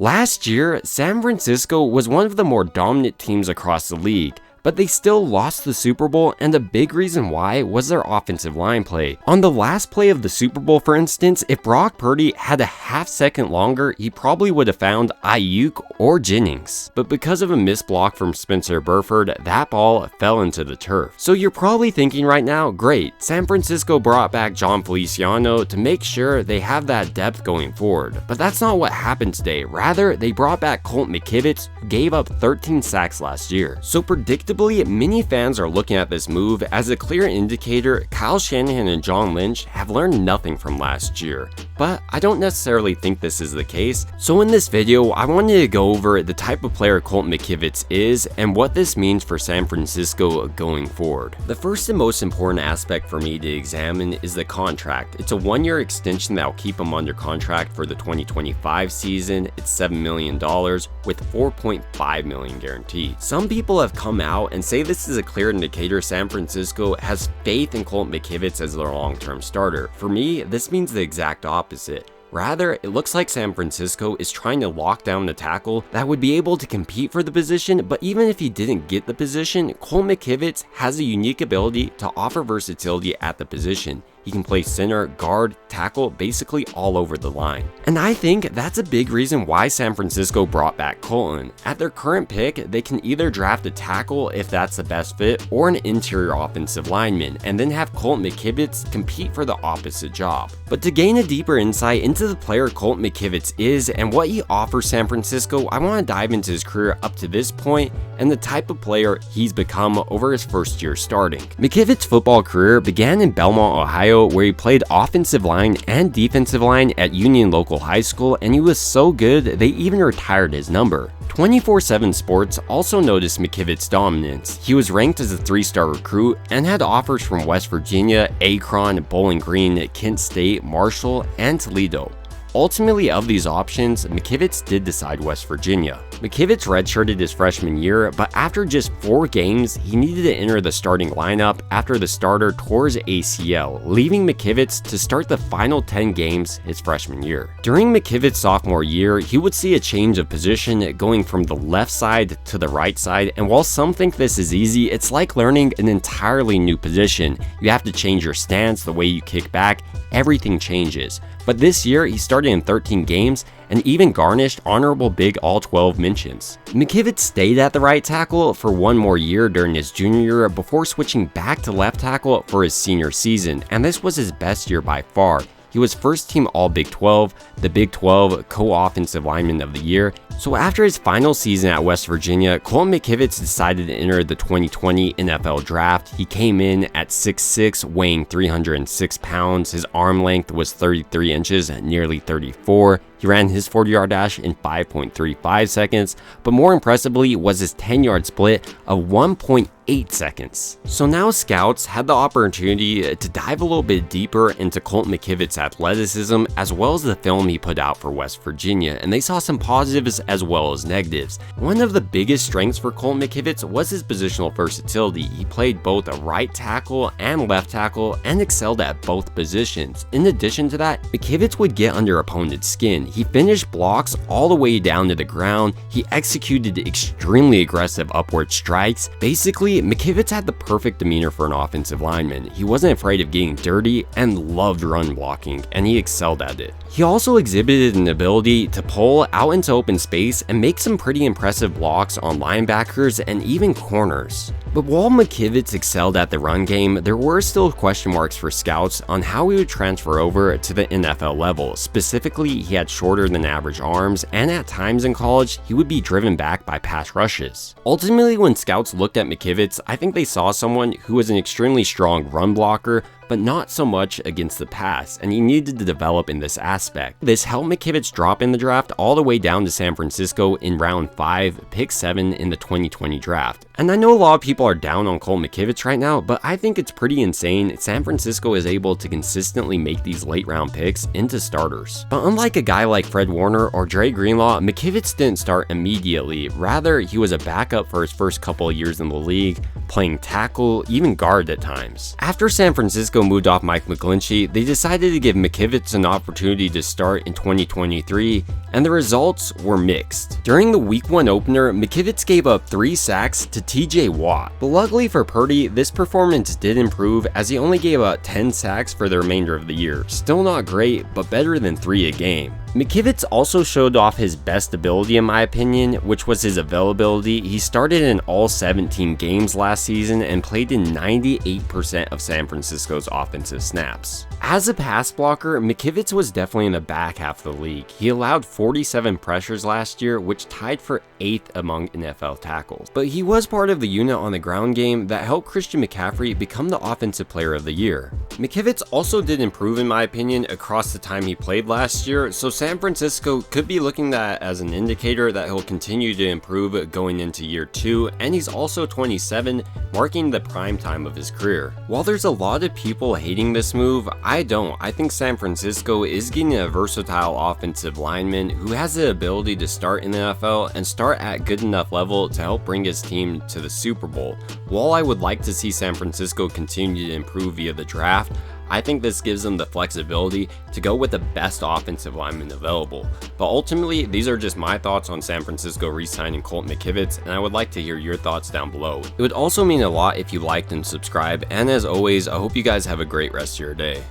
Last year, San Francisco was one of the more dominant teams across the league, but they still lost the Super Bowl, and a big reason why was their offensive line play. On the last play of the Super Bowl, for instance, if Brock Purdy had a half second longer, he probably would have found Ayuk or Jennings. But because of a missed block from Spencer Burford, that ball fell into the turf. So you're probably thinking right now, great, San Francisco brought back John Feliciano to make sure they have that depth going forward. But that's not what happened today. Rather, they brought back Colt McKivitz, who gave up 13 sacks last year. So predictably, many fans are looking at this move as a clear indicator Kyle Shanahan and John Lynch have learned nothing from last year. But I don't necessarily think this is the case. So in this video, I wanted to go over the type of player Colt McKivitz is and what this means for San Francisco going forward. The first and most important aspect for me to examine is the contract. It's a 1-year extension that will keep him under contract for the 2025 season. It's $7 million with $4.5 million guaranteed. Some people have come out and say this is a clear indicator San Francisco has faith in Colt McKivitz as their long-term starter. For me, this means the exact opposite. Rather, it looks like San Francisco is trying to lock down the tackle that would be able to compete for the position, but even if he didn't get the position, Colt McKivitz has a unique ability to offer versatility at the position. He can play center, guard, tackle, basically all over the line. And I think that's a big reason why San Francisco brought back Colton. At their current pick, they can either draft a tackle if that's the best fit, or an interior offensive lineman, and then have Colt McKivitz compete for the opposite job. But to gain a deeper insight into the player Colt McKivitz is and what he offers San Francisco, I want to dive into his career up to this point and the type of player he's become over his first year starting. McKivitz's football career began in Belmont, Ohio, where he played offensive line and defensive line at Union Local High School, and he was so good they even retired his number. 24/7 Sports also noticed McKivitz's dominance. He was ranked as a 3-star recruit and had offers from West Virginia, Akron, Bowling Green, Kent State, Marshall, and Toledo. Ultimately, of these options, McKivitz did decide West Virginia. McKivitz redshirted his freshman year, but after just 4 games, he needed to enter the starting lineup after the starter tore his ACL, leaving McKivitz to start the final 10 games his freshman year. During McKivitz's sophomore year, he would see a change of position going from the left side to the right side, and while some think this is easy, it's like learning an entirely new position. You have to change your stance, the way you kick back, everything changes. But this year, he started in 13 games and even garnished honorable Big All-12 mentions. McKivitz stayed at the right tackle for 1 more year during his junior year before switching back to left tackle for his senior season, and this was his best year by far. He was first team All Big 12, the Big 12 Co-Offensive Lineman of the Year. So after his final season at West Virginia, Colt McKivitz decided to enter the 2020 NFL Draft. He came in at 6'6", weighing 306 pounds. His arm length was 33 inches, nearly 34. He ran his 40-yard dash in 5.35 seconds, but more impressively was his 10-yard split of 1.8 seconds. So now scouts had the opportunity to dive a little bit deeper into Colt McKivitz's athleticism as well as the film he put out for West Virginia, and they saw some positives as well as negatives. One of the biggest strengths for Colt McKivitz was his positional versatility. He played both a right tackle and left tackle and excelled at both positions. In addition to that, McKivitz would get under opponent's skin. He finished blocks all the way down to the ground. He executed extremely aggressive upward strikes. Basically, McKivitz had the perfect demeanor for an offensive lineman. He wasn't afraid of getting dirty and loved run blocking, and he excelled at it. He also exhibited an ability to pull out into open space and make some pretty impressive blocks on linebackers and even corners. But while McKivitz excelled at the run game, there were still question marks for scouts on how he would transfer over to the NFL level. Specifically, he had shorter than average arms, and at times in college, he would be driven back by pass rushes. Ultimately, when scouts looked at McKivitz, I think they saw someone who was an extremely strong run blocker, but not so much against the pass, and he needed to develop in this aspect. This helped McKivitz drop in the draft all the way down to San Francisco in round 5, pick 7 in the 2020 draft. And I know a lot of people are down on Colt McKivitz right now, but I think it's pretty insane San Francisco is able to consistently make these late round picks into starters. But unlike a guy like Fred Warner or Dre Greenlaw, McKivitz didn't start immediately. Rather, he was a backup for his first couple of years in the league, playing tackle, even guard at times. After San Francisco moved off Mike McGlinchey, they decided to give McKivitz an opportunity to start in 2023, and the results were mixed. During the Week 1 opener, McKivitz gave up 3 sacks to TJ Watt, but luckily for Purdy, this performance did improve as he only gave out 10 sacks for the remainder of the year. Still not great, but better than 3 a game. McKivitz also showed off his best ability in my opinion, which was his availability. He started in all 17 games last season and played in 98% of San Francisco's offensive snaps. As a pass blocker, McKivitz was definitely in the back half of the league. He allowed 47 pressures last year, which tied for 8th among NFL tackles. But he was part of the unit on the ground game that helped Christian McCaffrey become the Offensive Player of the Year. McKivitz also did improve in my opinion across the time he played last year, so San Francisco could be looking at that as an indicator that he'll continue to improve going into year 2, and he's also 27, marking the prime time of his career. While there's a lot of people hating this move, I don't. I think San Francisco is getting a versatile offensive lineman who has the ability to start in the NFL and start at good enough level to help bring his team to the Super Bowl. While I would like to see San Francisco continue to improve via the draft, I think this gives them the flexibility to go with the best offensive lineman available. But ultimately, these are just my thoughts on San Francisco re-signing Colt McKivitz, and I would like to hear your thoughts down below. It would also mean a lot if you liked and subscribed, and as always, I hope you guys have a great rest of your day.